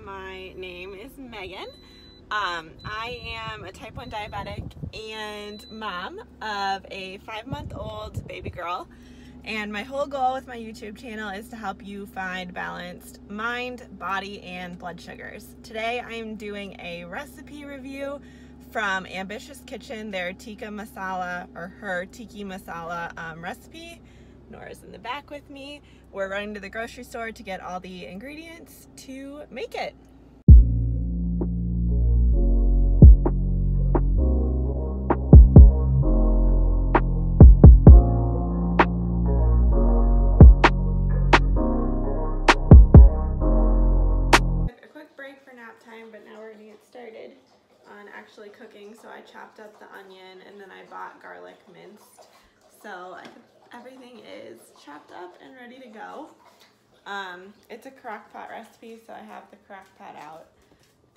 My name is Megan. I am a type 1 diabetic and mom of a 5-month-old baby girl. And my whole goal with my YouTube channel is to help you find balanced mind, body, and blood sugars. Today I am doing a recipe review from Ambitious Kitchen, their Tikka Masala, or her Tikka Masala recipe. Nora's in the back with me. We're running to the grocery store to get all the ingredients to make it. A quick break for nap time, but now we're gonna get started on actually cooking. So I chopped up the onion and then I bought garlic minced. So everything is chopped up and ready to go. It's a crock pot recipe, so I have the crock pot out.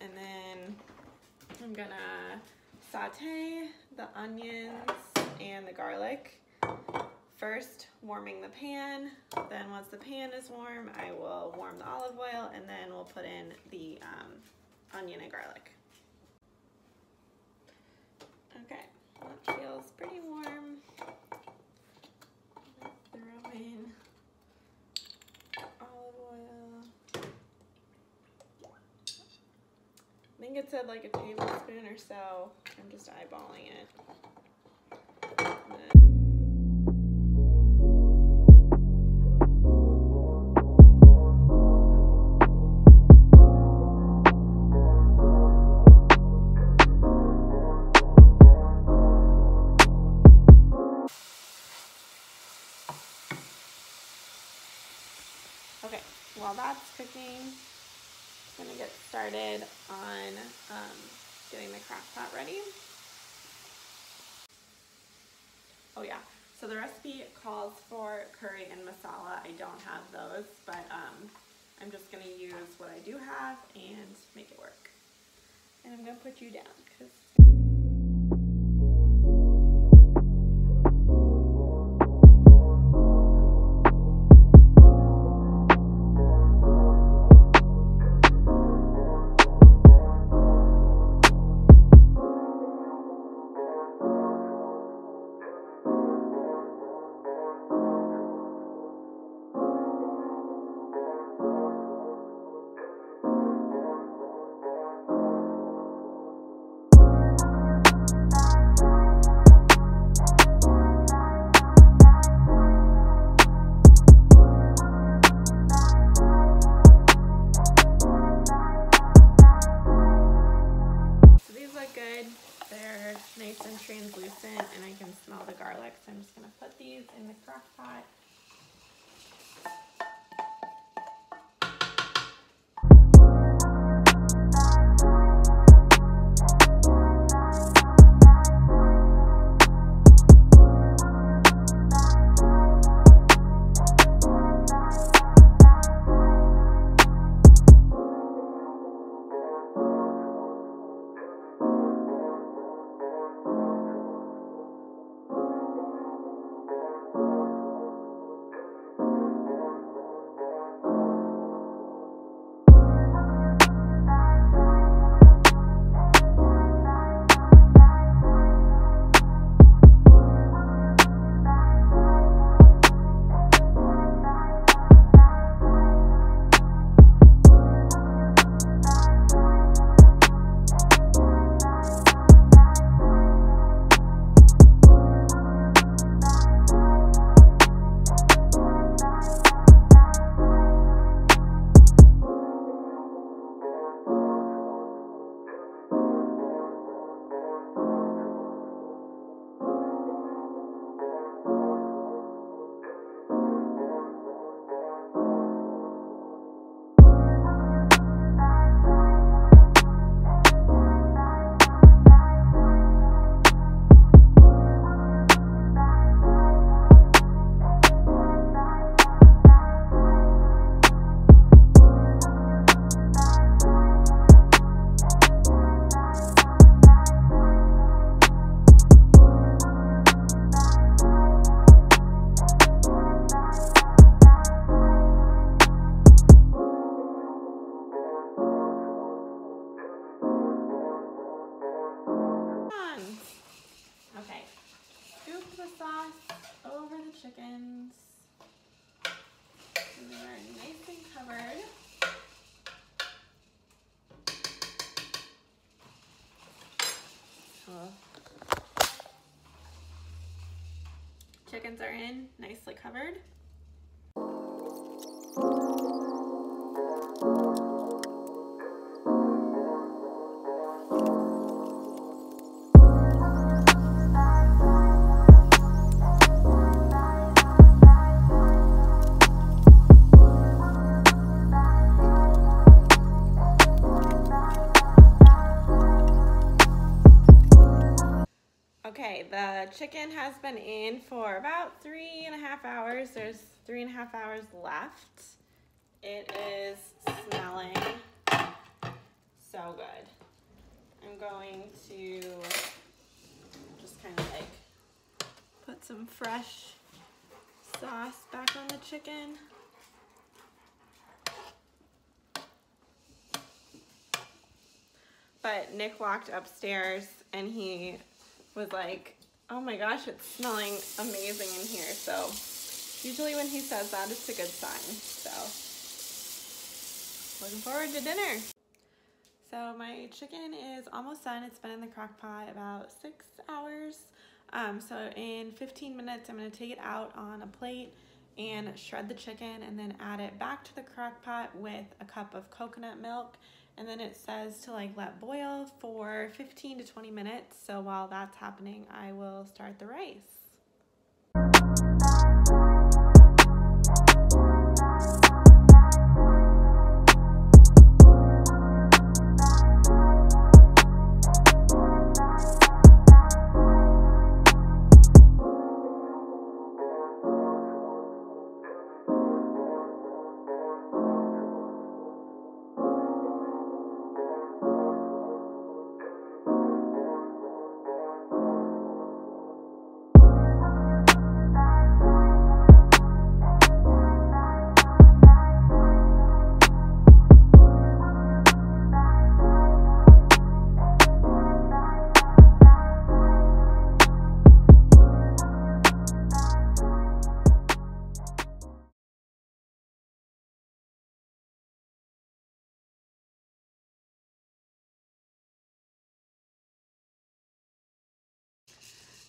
And then I'm gonna saute the onions and the garlic. First, warming the pan. Then once the pan is warm, I will warm the olive oil, and then we'll put in the onion and garlic. Okay, that feels pretty warm. Throw in olive oil. I think it said like a tablespoon or so. I'm just eyeballing it. Okay, while that's cooking, I'm gonna get started on getting the crock pot ready. Oh yeah, so the recipe calls for curry and masala. I don't have those, but I'm just gonna use what I do have and make it work. And I'm gonna put you down, because nice and translucent, and I can smell the garlic, so I'm just going to put these in the crock pot. chickens are in, nicely covered. Okay, the chicken has been in for about 3.5 hours. There's 3.5 hours left. It is smelling so good. I'm going to just kind of like put some fresh sauce back on the chicken. But Nick walked upstairs and he was like, oh my gosh, it's smelling amazing in here. So usually when he says that, it's a good sign. So looking forward to dinner. So my chicken is almost done. It's been in the crock pot about 6 hours. So in 15 minutes, I'm gonna take it out on a plate and shred the chicken and then add it back to the crock pot with a cup of coconut milk. And then it says to like let boil for 15 to 20 minutes. So while that's happening, I will start the rice.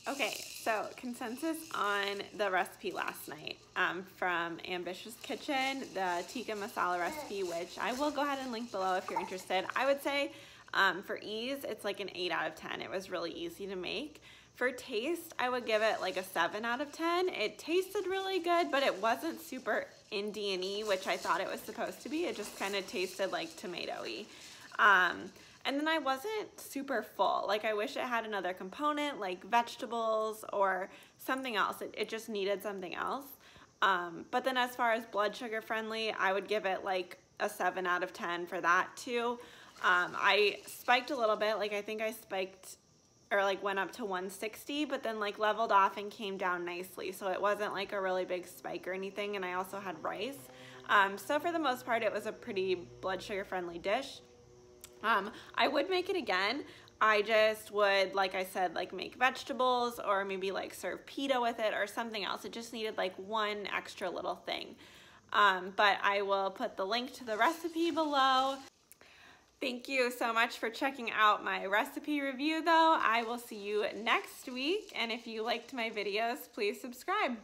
Okay, so consensus on the recipe last night from Ambitious Kitchen, the Tikka Masala recipe, which I will go ahead and link below if you're interested. I would say for ease, it's like an 8 out of 10. It was really easy to make. For taste, I would give it like a 7 out of 10. It tasted really good, but it wasn't super Indian-y, which I thought it was supposed to be. It just kind of tasted like tomato-y. And then I wasn't super full. Like I wish it had another component like vegetables or something else. It just needed something else. But then as far as blood sugar friendly, I would give it like a 7 out of 10 for that too. I spiked a little bit. Like I think I spiked or like went up to 160, but then like leveled off and came down nicely. So it wasn't like a really big spike or anything. And I also had rice. So for the most part, it was a pretty blood sugar friendly dish. I would make it again. I just would, like I said, like make vegetables or maybe like serve pita with it or something else. It just needed like one extra little thing. But I will put the link to the recipe below. Thank you so much for checking out my recipe review though. I will see you next week. And if you liked my videos, please subscribe.